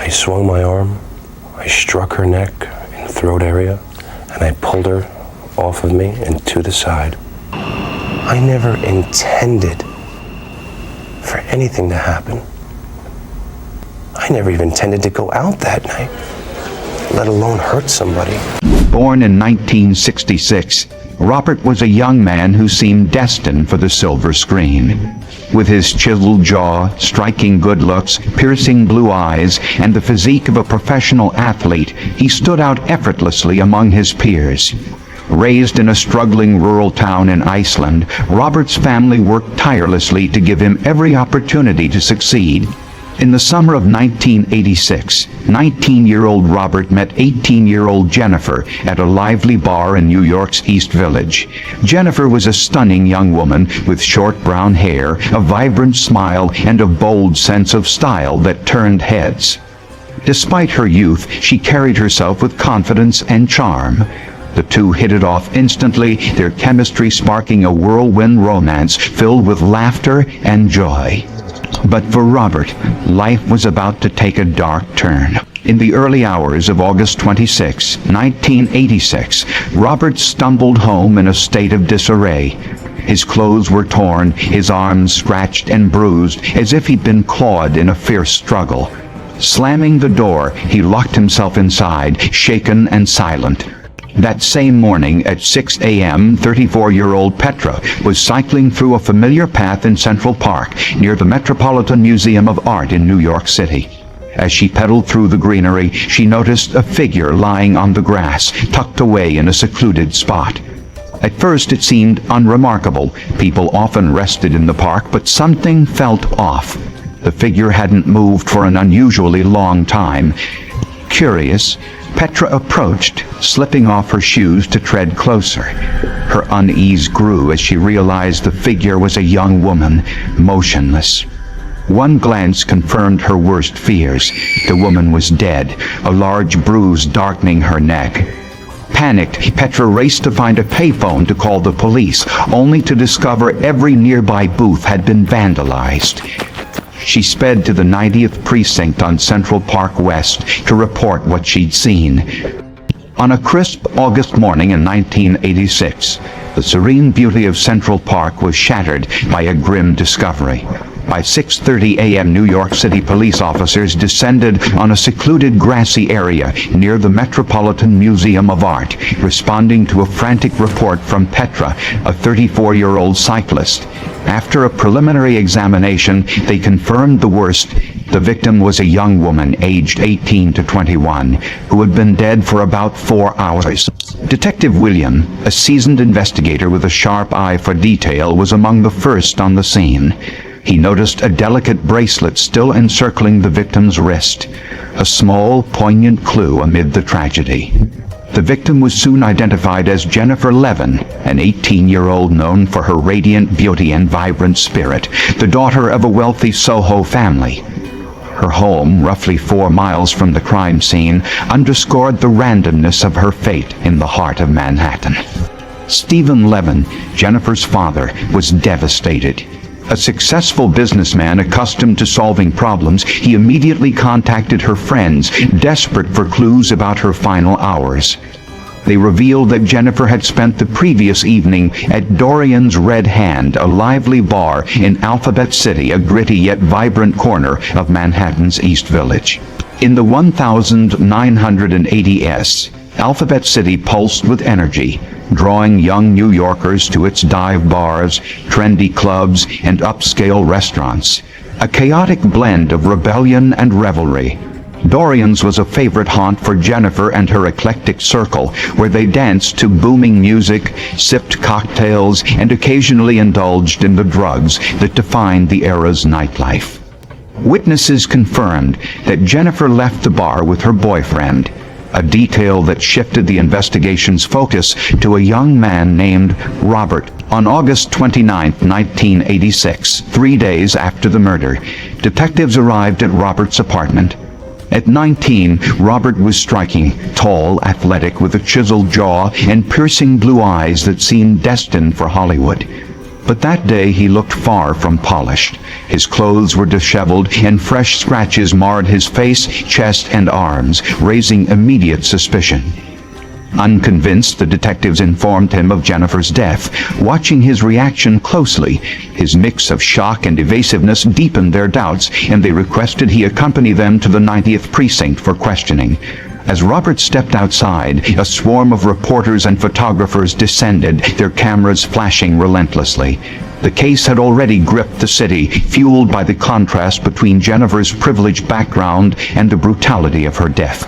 I swung my arm, I struck her neck and throat area, and I pulled her off of me and to the side. I never intended for anything to happen. I never even intended to go out that night, let alone hurt somebody. Born in 1966, Robert was a young man who seemed destined for the silver screen. With his chiseled jaw, striking good looks, piercing blue eyes, and the physique of a professional athlete, he stood out effortlessly among his peers. Raised in a struggling rural town in Iceland, Robert's family worked tirelessly to give him every opportunity to succeed. In the summer of 1986, 19-year-old Robert met 18-year-old Jennifer at a lively bar in New York's East Village. Jennifer was a stunning young woman with short brown hair, a vibrant smile, and a bold sense of style that turned heads. Despite her youth, she carried herself with confidence and charm. The two hit it off instantly, their chemistry sparking a whirlwind romance filled with laughter and joy. But for Robert, life was about to take a dark turn. In the early hours of August 26, 1986, Robert stumbled home in a state of disarray. His clothes were torn, his arms scratched and bruised, as if he'd been clawed in a fierce struggle. Slamming the door, he locked himself inside, shaken and silent. That same morning at 6 a.m., 34-year-old Petra was cycling through a familiar path in Central Park near the Metropolitan Museum of Art in New York City. As she pedaled through the greenery, she noticed a figure lying on the grass, tucked away in a secluded spot. At first it seemed unremarkable. People often rested in the park, but something felt off. The figure hadn't moved for an unusually long time. Curious, Petra approached, slipping off her shoes to tread closer. Her unease grew as she realized the figure was a young woman, motionless. One glance confirmed her worst fears. The woman was dead, a large bruise darkening her neck. Panicked, Petra raced to find a payphone to call the police, only to discover every nearby booth had been vandalized. She sped to the 90th Precinct on Central Park West to report what she'd seen. On a crisp August morning in 1986, the serene beauty of Central Park was shattered by a grim discovery. By 6:30 a.m., New York City police officers descended on a secluded grassy area near the Metropolitan Museum of Art, responding to a frantic report from Petra, a 34-year-old cyclist. After a preliminary examination, they confirmed the worst. The victim was a young woman, aged 18 to 21, who had been dead for about 4 hours. Detective William, a seasoned investigator with a sharp eye for detail, was among the first on the scene. He noticed a delicate bracelet still encircling the victim's wrist, a small, poignant clue amid the tragedy. The victim was soon identified as Jennifer Levin, an 18-year-old known for her radiant beauty and vibrant spirit, the daughter of a wealthy Soho family. Her home, roughly 4 miles from the crime scene, underscored the randomness of her fate in the heart of Manhattan. Stephen Levin, Jennifer's father, was devastated. A successful businessman accustomed to solving problems, he immediately contacted her friends, desperate for clues about her final hours. They revealed that Jennifer had spent the previous evening at Dorian's Red Hand, a lively bar in Alphabet City, a gritty yet vibrant corner of Manhattan's East Village. In the 1980s, Alphabet City pulsed with energy, drawing young New Yorkers to its dive bars, trendy clubs, and upscale restaurants. A chaotic blend of rebellion and revelry. Dorian's was a favorite haunt for Jennifer and her eclectic circle, where they danced to booming music, sipped cocktails, and occasionally indulged in the drugs that defined the era's nightlife. Witnesses confirmed that Jennifer left the bar with her boyfriend, a detail that shifted the investigation's focus to a young man named Robert. On August 29, 1986, 3 days after the murder, detectives arrived at Robert's apartment. At 19, Robert was striking, tall, athletic, with a chiseled jaw and piercing blue eyes that seemed destined for Hollywood. But that day he looked far from polished. His clothes were disheveled, and fresh scratches marred his face, chest, and arms, raising immediate suspicion. Unconvinced, the detectives informed him of Jennifer's death. Watching his reaction closely, his mix of shock and evasiveness deepened their doubts, and they requested he accompany them to the 90th Precinct for questioning. As Robert stepped outside, a swarm of reporters and photographers descended, their cameras flashing relentlessly. The case had already gripped the city, fueled by the contrast between Jennifer's privileged background and the brutality of her death.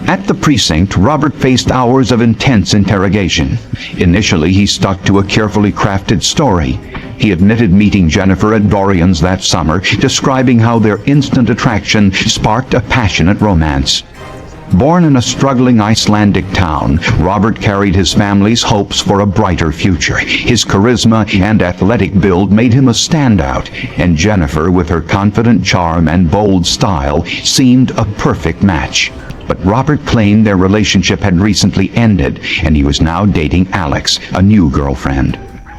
At the precinct, Robert faced hours of intense interrogation. Initially, he stuck to a carefully crafted story. He admitted meeting Jennifer at Dorian's that summer, describing how their instant attraction sparked a passionate romance. Born in a struggling Icelandic town, Robert carried his family's hopes for a brighter future. His charisma and athletic build made him a standout, and Jennifer, with her confident charm and bold style, seemed a perfect match. But Robert claimed their relationship had recently ended, and he was now dating Alex, a new girlfriend.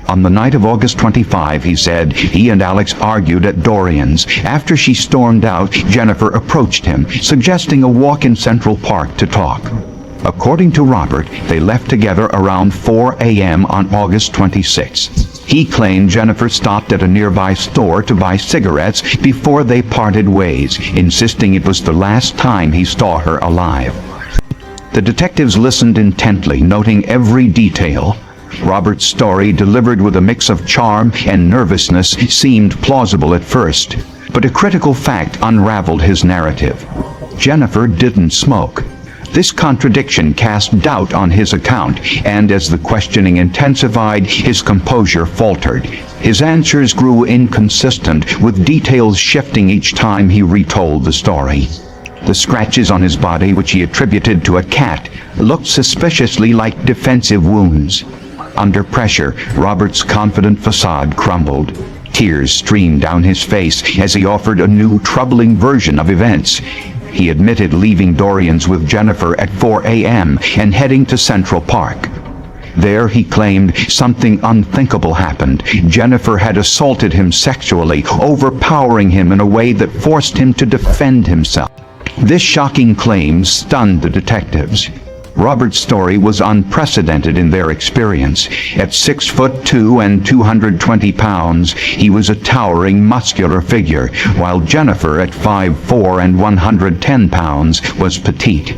On the night of August 25, he said, he and Alex argued at Dorian's. After she stormed out, Jennifer approached him, suggesting a walk in Central Park to talk. According to Robert, they left together around 4 a.m. on August 26. He claimed Jennifer stopped at a nearby store to buy cigarettes before they parted ways, insisting it was the last time he saw her alive. The detectives listened intently, noting every detail. Robert's story, delivered with a mix of charm and nervousness, seemed plausible at first, but a critical fact unraveled his narrative. Jennifer didn't smoke. This contradiction cast doubt on his account, and as the questioning intensified, his composure faltered. His answers grew inconsistent, with details shifting each time he retold the story. The scratches on his body, which he attributed to a cat, looked suspiciously like defensive wounds. Under pressure, Robert's confident facade crumbled. Tears streamed down his face as he offered a new, troubling version of events. He admitted leaving Dorian's with Jennifer at 4 a.m. and heading to Central Park. There, he claimed, something unthinkable happened. Jennifer had assaulted him sexually, overpowering him in a way that forced him to defend himself. This shocking claim stunned the detectives. Robert's story was unprecedented in their experience. At 6'2" and 220 pounds, he was a towering, muscular figure, while Jennifer, at 5'4" and 110 pounds, was petite.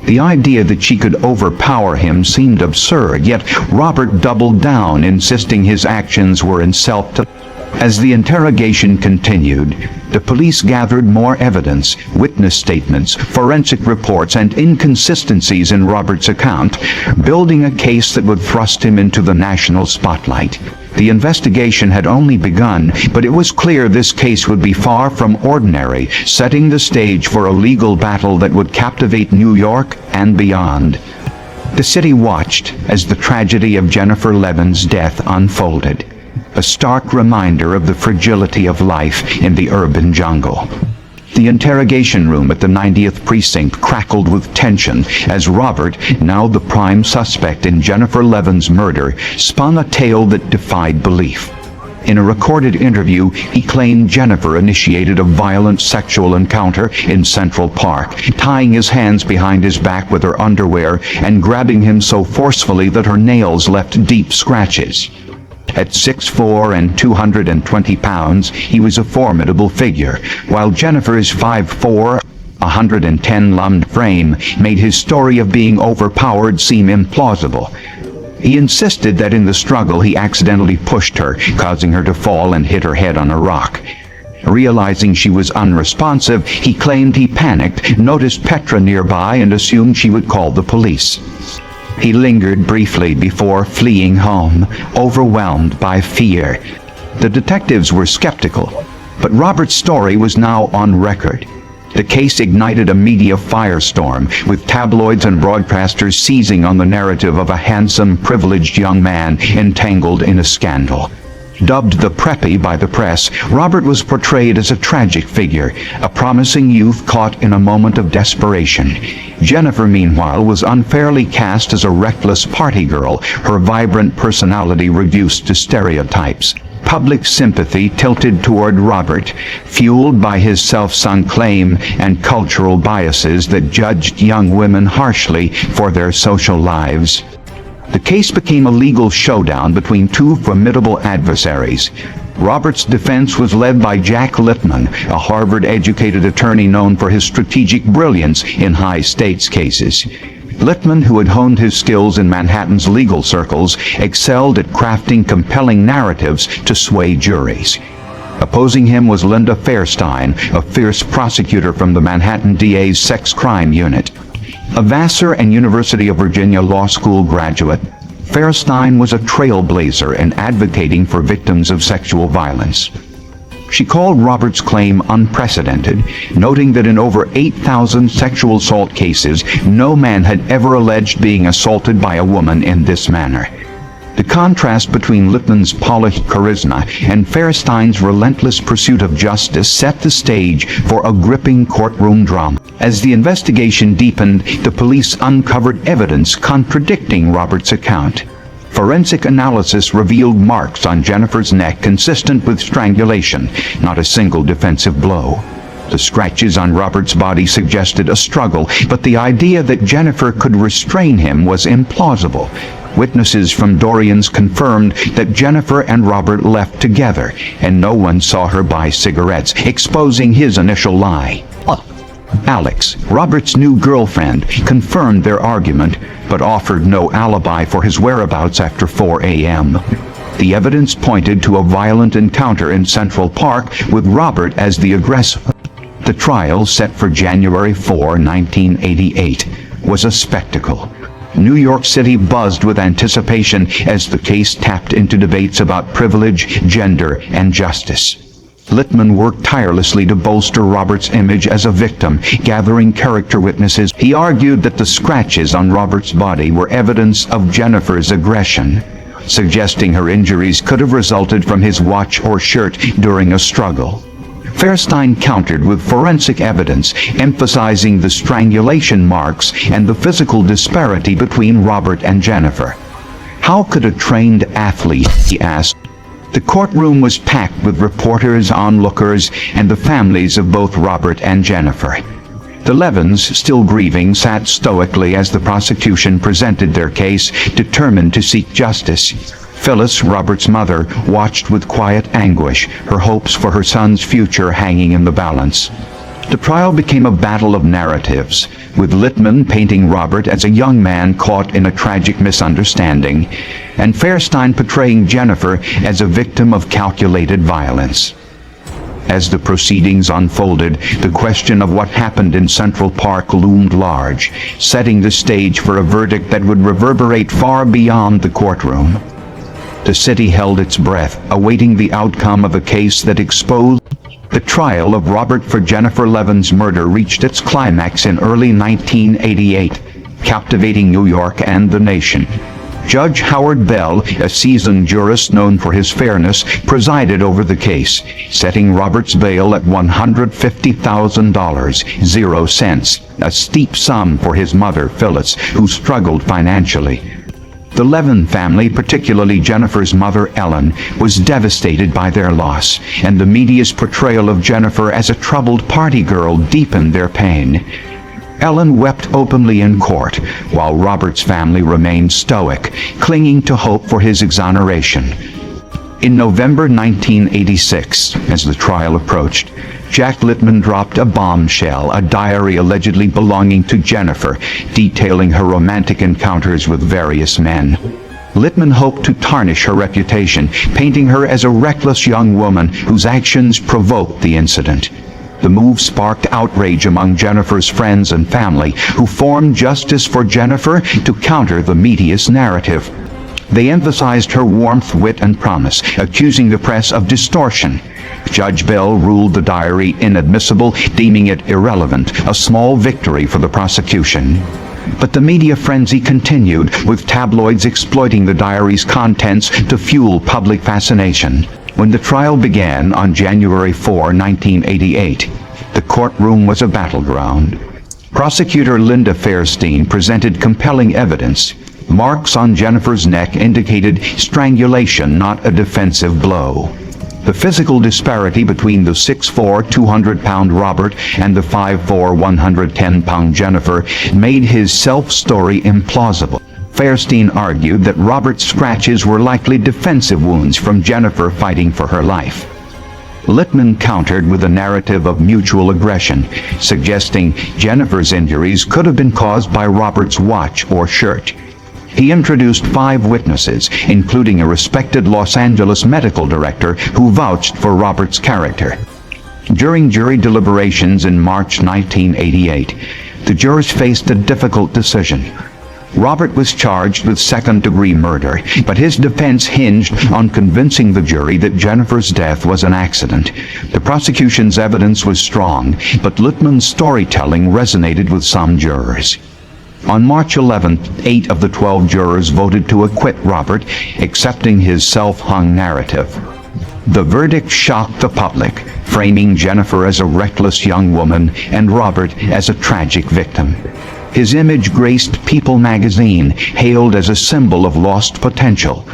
The idea that she could overpower him seemed absurd, yet Robert doubled down, insisting his actions were in self-defense. As the interrogation continued, the police gathered more evidence, witness statements, forensic reports, and inconsistencies in Robert's account, building a case that would thrust him into the national spotlight. The investigation had only begun, but it was clear this case would be far from ordinary, setting the stage for a legal battle that would captivate New York and beyond. The city watched as the tragedy of Jennifer Levin's death unfolded, a stark reminder of the fragility of life in the urban jungle. The interrogation room at the 90th Precinct crackled with tension as Robert, now the prime suspect in Jennifer Levin's murder, spun a tale that defied belief. In a recorded interview, he claimed Jennifer initiated a violent sexual encounter in Central Park, tying his hands behind his back with her underwear and grabbing him so forcefully that her nails left deep scratches. At 6'4" and 220 pounds, he was a formidable figure, while Jennifer's 5'4", 110 lumbed frame made his story of being overpowered seem implausible. He insisted that in the struggle he accidentally pushed her, causing her to fall and hit her head on a rock. Realizing she was unresponsive, he claimed he panicked, noticed Petra nearby, and assumed she would call the police. He lingered briefly before fleeing home, overwhelmed by fear. The detectives were skeptical, but Robert's story was now on record. The case ignited a media firestorm, with tabloids and broadcasters seizing on the narrative of a handsome, privileged young man entangled in a scandal. Dubbed the Preppy by the press, Robert was portrayed as a tragic figure, a promising youth caught in a moment of desperation. Jennifer, meanwhile, was unfairly cast as a reckless party girl, her vibrant personality reduced to stereotypes. Public sympathy tilted toward Robert, fueled by his self-sung claim and cultural biases that judged young women harshly for their social lives. The case became a legal showdown between two formidable adversaries. Robert's defense was led by Jack Littman, a Harvard-educated attorney known for his strategic brilliance in high-stakes cases. Littman, who had honed his skills in Manhattan's legal circles, excelled at crafting compelling narratives to sway juries. Opposing him was Linda Fairstein, a fierce prosecutor from the Manhattan DA's sex crime unit. A Vassar and University of Virginia Law School graduate, Fairstein was a trailblazer in advocating for victims of sexual violence. She called Robert's claim unprecedented, noting that in over 8,000 sexual assault cases, no man had ever alleged being assaulted by a woman in this manner. The contrast between Littman's polished charisma and Fairstein's relentless pursuit of justice set the stage for a gripping courtroom drama. As the investigation deepened, the police uncovered evidence contradicting Robert's account. Forensic analysis revealed marks on Jennifer's neck consistent with strangulation, not a single defensive blow. The scratches on Robert's body suggested a struggle, but the idea that Jennifer could restrain him was implausible. Witnesses from Dorrian's confirmed that Jennifer and Robert left together, and no one saw her buy cigarettes, exposing his initial lie. Alex, Robert's new girlfriend, confirmed their argument, but offered no alibi for his whereabouts after 4 a.m. The evidence pointed to a violent encounter in Central Park with Robert as the aggressor. The trial, set for January 4, 1988, was a spectacle. New York City buzzed with anticipation as the case tapped into debates about privilege, gender, and justice. Littman worked tirelessly to bolster Robert's image as a victim, gathering character witnesses. He argued that the scratches on Robert's body were evidence of Jennifer's aggression, suggesting her injuries could have resulted from his watch or shirt during a struggle. Fairstein countered with forensic evidence, emphasizing the strangulation marks and the physical disparity between Robert and Jennifer. How could a trained athlete, he asked? The courtroom was packed with reporters, onlookers, and the families of both Robert and Jennifer. The Levins, still grieving, sat stoically as the prosecution presented their case, determined to seek justice. Phyllis, Robert's mother, watched with quiet anguish, her hopes for her son's future hanging in the balance. The trial became a battle of narratives, with Littman painting Robert as a young man caught in a tragic misunderstanding, and Fairstein portraying Jennifer as a victim of calculated violence. As the proceedings unfolded, the question of what happened in Central Park loomed large, setting the stage for a verdict that would reverberate far beyond the courtroom. The city held its breath, awaiting the outcome of a case that exposed. The trial of Robert for Jennifer Levin's murder reached its climax in early 1988, captivating New York and the nation. Judge Howard Bell, a seasoned jurist known for his fairness, presided over the case, setting Robert's bail at $150,000, 0 cents, a steep sum for his mother, Phyllis, who struggled financially. The Levin family, particularly Jennifer's mother, Ellen, was devastated by their loss, and the media's portrayal of Jennifer as a troubled party girl deepened their pain. Ellen wept openly in court, while Robert's family remained stoic, clinging to hope for his exoneration. In November 1986, as the trial approached, Jack Littman dropped a bombshell, a diary allegedly belonging to Jennifer, detailing her romantic encounters with various men. Littman hoped to tarnish her reputation, painting her as a reckless young woman whose actions provoked the incident. The move sparked outrage among Jennifer's friends and family, who formed Justice for Jennifer to counter the media's narrative. They emphasized her warmth, wit, and promise, accusing the press of distortion. Judge Bell ruled the diary inadmissible, deeming it irrelevant, a small victory for the prosecution. But the media frenzy continued, with tabloids exploiting the diary's contents to fuel public fascination. When the trial began on January 4, 1988, the courtroom was a battleground. Prosecutor Linda Fairstein presented compelling evidence. Marks on Jennifer's neck indicated strangulation, not a defensive blow. The physical disparity between the 6'4", 200-pound Robert and the 5'4", 110-pound Jennifer made his self-story implausible. Fairstein argued that Robert's scratches were likely defensive wounds from Jennifer fighting for her life. Littman countered with a narrative of mutual aggression, suggesting Jennifer's injuries could have been caused by Robert's watch or shirt. He introduced 5 witnesses, including a respected Los Angeles medical director who vouched for Robert's character. During jury deliberations in March 1988, the jurors faced a difficult decision. Robert was charged with second-degree murder, but his defense hinged on convincing the jury that Jennifer's death was an accident. The prosecution's evidence was strong, but Littman's storytelling resonated with some jurors. On March 11th, 8 of the 12 jurors voted to acquit Robert, accepting his self-hung narrative. The verdict shocked the public, framing Jennifer as a reckless young woman and Robert as a tragic victim. His image graced People magazine, hailed as a symbol of lost potential.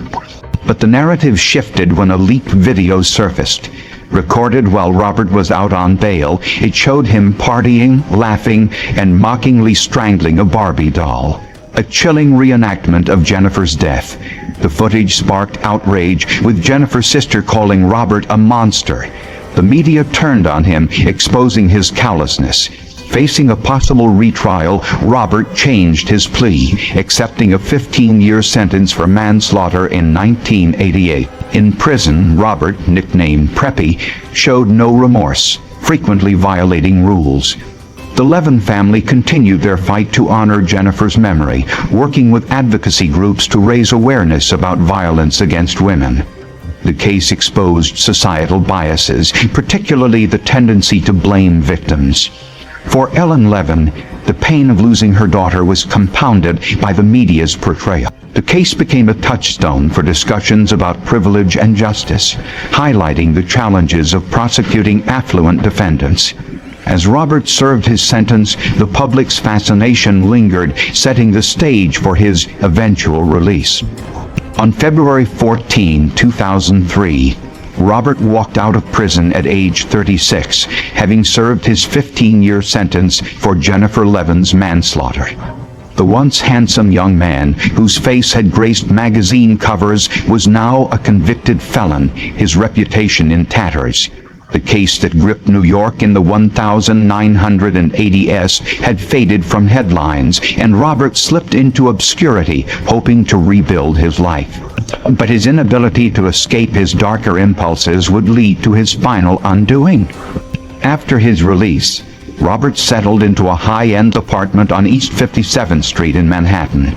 But the narrative shifted when a leaked video surfaced. Recorded while Robert was out on bail, it showed him partying, laughing, and mockingly strangling a Barbie doll. A chilling reenactment of Jennifer's death. The footage sparked outrage, with Jennifer's sister calling Robert a monster. The media turned on him, exposing his callousness. Facing a possible retrial, Robert changed his plea, accepting a 15-year sentence for manslaughter in 1988. In prison, Robert, nicknamed Preppy, showed no remorse, frequently violating rules. The Levin family continued their fight to honor Jennifer's memory, working with advocacy groups to raise awareness about violence against women. The case exposed societal biases, particularly the tendency to blame victims. For Ellen Levin, the pain of losing her daughter was compounded by the media's portrayal. The case became a touchstone for discussions about privilege and justice, highlighting the challenges of prosecuting affluent defendants. As Robert served his sentence, the public's fascination lingered, setting the stage for his eventual release. On February 14, 2003, Robert walked out of prison at age 36, having served his 15-year sentence for Jennifer Levin's manslaughter. The once handsome young man, whose face had graced magazine covers, was now a convicted felon, his reputation in tatters. The case that gripped New York in the 1980s had faded from headlines, and Robert slipped into obscurity, hoping to rebuild his life. But his inability to escape his darker impulses would lead to his final undoing. After his release, Robert settled into a high-end apartment on East 57th Street in Manhattan.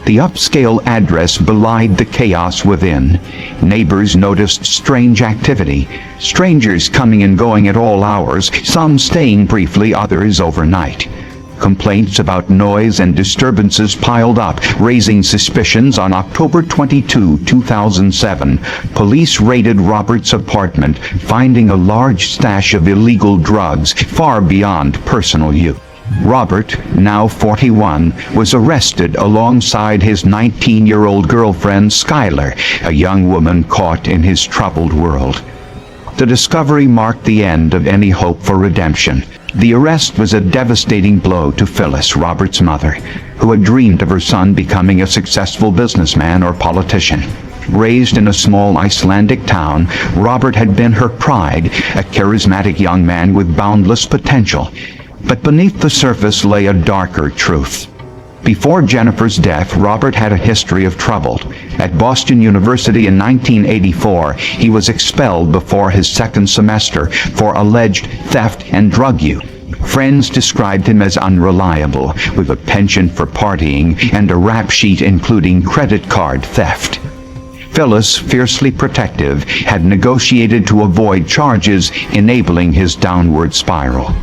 The upscale address belied the chaos within. Neighbors noticed strange activity, strangers coming and going at all hours, some staying briefly, others overnight. Complaints about noise and disturbances piled up, raising suspicions. On October 22, 2007, police raided Robert's apartment, finding a large stash of illegal drugs far beyond personal use. Robert, now 41, was arrested alongside his 19-year-old girlfriend, Skylar, a young woman caught in his troubled world. The discovery marked the end of any hope for redemption. The arrest was a devastating blow to Phyllis, Robert's mother, who had dreamed of her son becoming a successful businessman or politician. Raised in a small Icelandic town, Robert had been her pride, a charismatic young man with boundless potential. But beneath the surface lay a darker truth. Before Jennifer's death, Robert had a history of trouble. At Boston University in 1984, he was expelled before his second semester for alleged theft and drug use. Friends described him as unreliable, with a penchant for partying and a rap sheet including credit card theft. Phyllis, fiercely protective, had negotiated to avoid charges, enabling his downward spiral.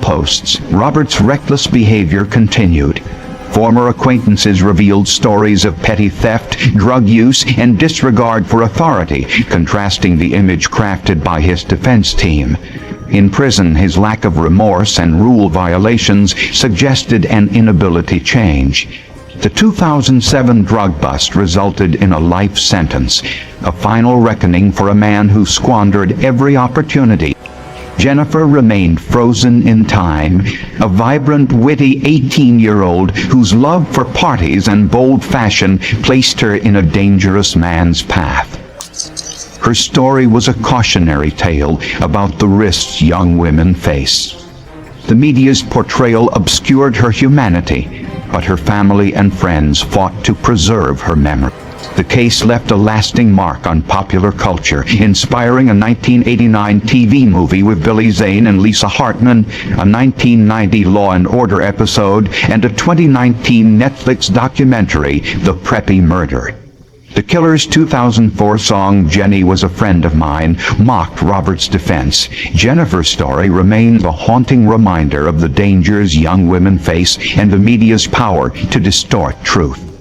Posts, Robert's reckless behavior continued. Former acquaintances revealed stories of petty theft, drug use, and disregard for authority, contrasting the image crafted by his defense team. In prison, his lack of remorse and rule violations suggested an inability to change. The 2007 drug bust resulted in a life sentence, a final reckoning for a man who squandered every opportunity. Jennifer remained frozen in time, a vibrant, witty 18-year-old whose love for parties and bold fashion placed her in a dangerous man's path. Her story was a cautionary tale about the risks young women face. The media's portrayal obscured her humanity, but her family and friends fought to preserve her memory. The case left a lasting mark on popular culture, inspiring a 1989 TV movie with Billy Zane and Lisa Hartman, a 1990 Law and Order episode, and a 2019 Netflix documentary, The Preppy Murder. The Killer's 2004 song, "Jenny Was a Friend of Mine," mocked Robert's defense. Jennifer's story remains a haunting reminder of the dangers young women face and the media's power to distort truth.